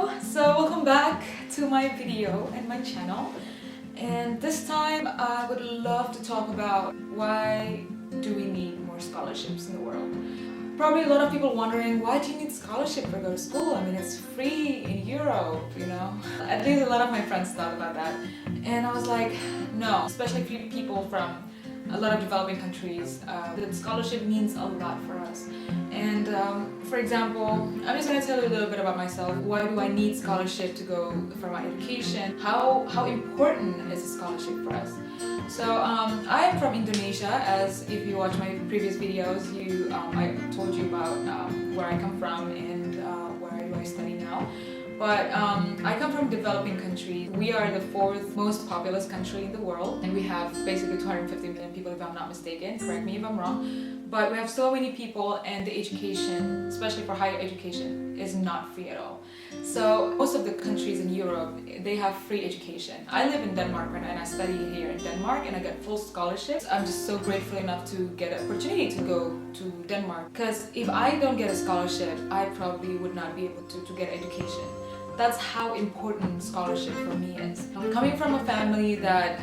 So welcome back to my video and my channel, and this time I would love to talk about why do we need more scholarships in the world. Probably a lot of people wondering, why do you need scholarship for go to school? I mean, it's free in Europe, you know. At least a lot of my friends thought about that, and I was like, no, especially for people from a lot of developing countries, that scholarship means a lot for us. And for example, I'm just going to tell you a little bit about myself. Why do I need scholarship to go for my education? How important is a scholarship for us? So I am from Indonesia. As if you watch my previous videos, I told you about where I come from and where do I study now. But I come from developing countries. We are the fourth most populous country in the world, and we have basically 250 million people, if I'm not mistaken. Correct me if I'm wrong. But we have so many people, and the education, especially for higher education, is not free at all. So most of the countries in Europe, they have free education. I live in Denmark right now, and I study here in Denmark, and I get full scholarships. I'm just so grateful enough to get an opportunity to go to Denmark. Because if I don't get a scholarship, I probably would not be able to get education. That's how important scholarship for me is. I'm coming from a family that,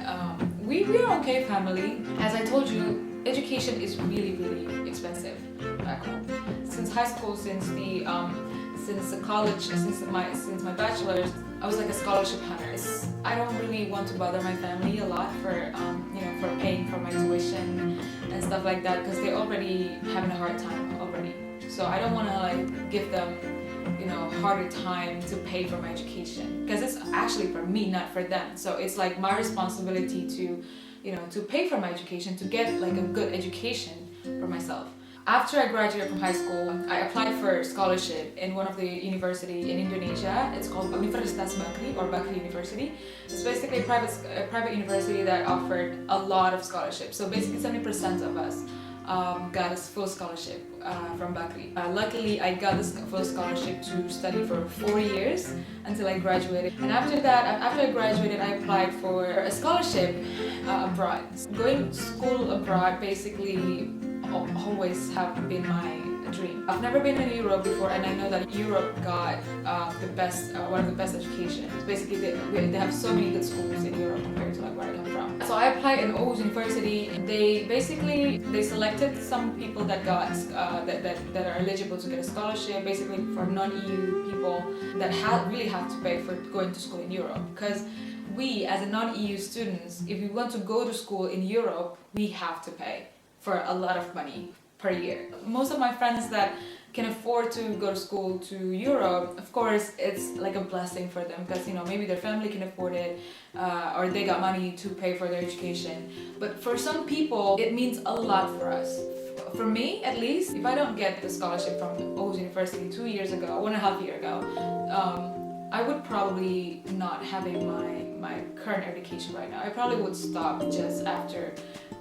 we're an okay family. As I told you, education is really, really expensive back home. Since high school, since college, since my bachelor's, I was like a scholarship hunter. I don't really want to bother my family a lot for paying for my tuition and stuff like that, because they're already having a hard time already. So I don't want to give them harder time to pay for my education, because it's actually for me, not for them. So it's like my responsibility to pay for my education, to get like a good education for myself. After I graduated from high school, I applied for a scholarship in one of the university in Indonesia. It's called Universitas Bakri, or Bakri University. It's basically a private university that offered a lot of scholarships. So basically 70% of us got a full scholarship from Bakri. Luckily, I got this full scholarship to study for 4 years until I graduated. And after I graduated, I applied for a scholarship abroad. Going to school abroad basically always have been my dream. I've never been in Europe before, and I know that Europe got one of the best educations. Basically, they have so many good schools in Europe compared to where I come from. So I applied in Aarhus University. They selected some people that are eligible to get a scholarship, basically for non-EU people that really have to pay for going to school in Europe. Because we, as a non-EU students, if we want to go to school in Europe, we have to pay for a lot of money per year. Most of my friends that can afford to go to school to Europe, of course, it's like a blessing for them, because maybe their family can afford it, or they got money to pay for their education. But for some people, it means a lot for us. For me, at least, if I don't get the scholarship from Aarhus University 2 years ago, 1.5 years ago, I would probably not having my current education right now. I probably would stop just after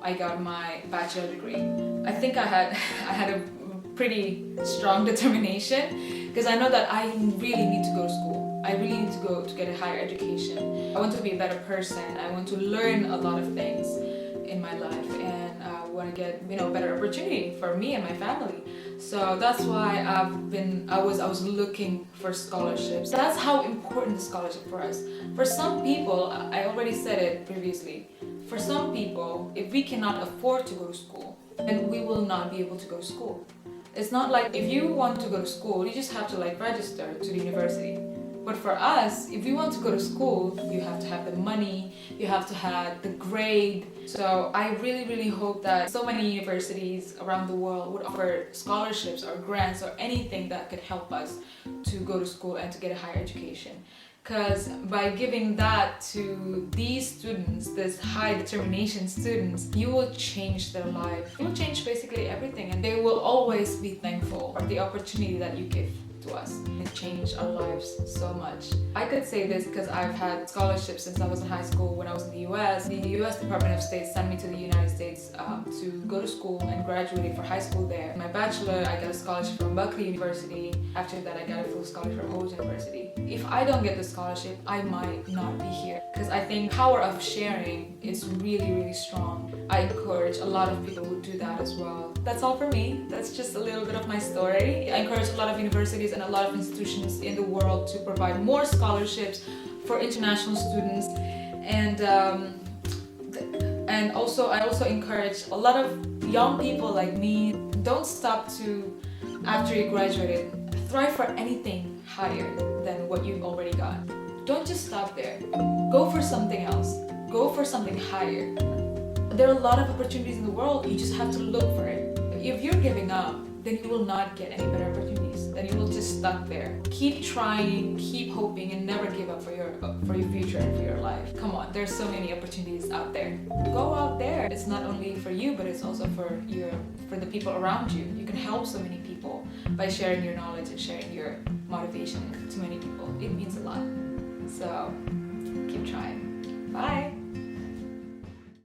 I got my bachelor degree. I think I had a pretty strong determination, because I know that I really need to go to school. I really need to go to get a higher education. I want to be a better person. I want to learn a lot of things in my life, and I want to get better opportunity for me and my family. So that's why I was looking for scholarships. That's how important the scholarship for us. For some people, I already said it previously, for some people, if we cannot afford to go to school, then we will not be able to go to school. It's not like if you want to go to school, you just have to register to the university. But for us, if we want to go to school, you have to have the money, you have to have the grade. So I really, really hope that so many universities around the world would offer scholarships or grants or anything that could help us to go to school and to get a higher education. Because by giving that to these students, these high determination students, you will change their life. You will change basically everything, and they will always be thankful for the opportunity that you give to us. It changed our lives so much. I could say this because I've had scholarships since I was in high school. When I was in the US, the US Department of State sent me to the United States to go to school and graduated for high school there. My bachelor, I got a scholarship from Bakri University. After that, I got a full scholarship from Aarhus University. If I don't get the scholarship, I might not be here, because I think power of sharing is really, really strong. I encourage a lot of people who do that as well. That's all for me. That's just a little bit of my story. I encourage a lot of universities countries and a lot of institutions in the world to provide more scholarships for international students. And also I also encourage a lot of young people like me, don't stop to, after you graduated, thrive for anything higher than what you've already got. Don't just stop there. Go for something else. Go for something higher. There are a lot of opportunities in the world, you just have to look for it. If you're giving up, then you will not get any better opportunities. Then you will just stuck there. Keep trying, keep hoping, and never give up for your future and for your life. Come on, there's so many opportunities out there. Go out there. It's not only for you, but it's also for the people around you. You can help so many people by sharing your knowledge and sharing your motivation to many people. It means a lot. So keep trying. Bye.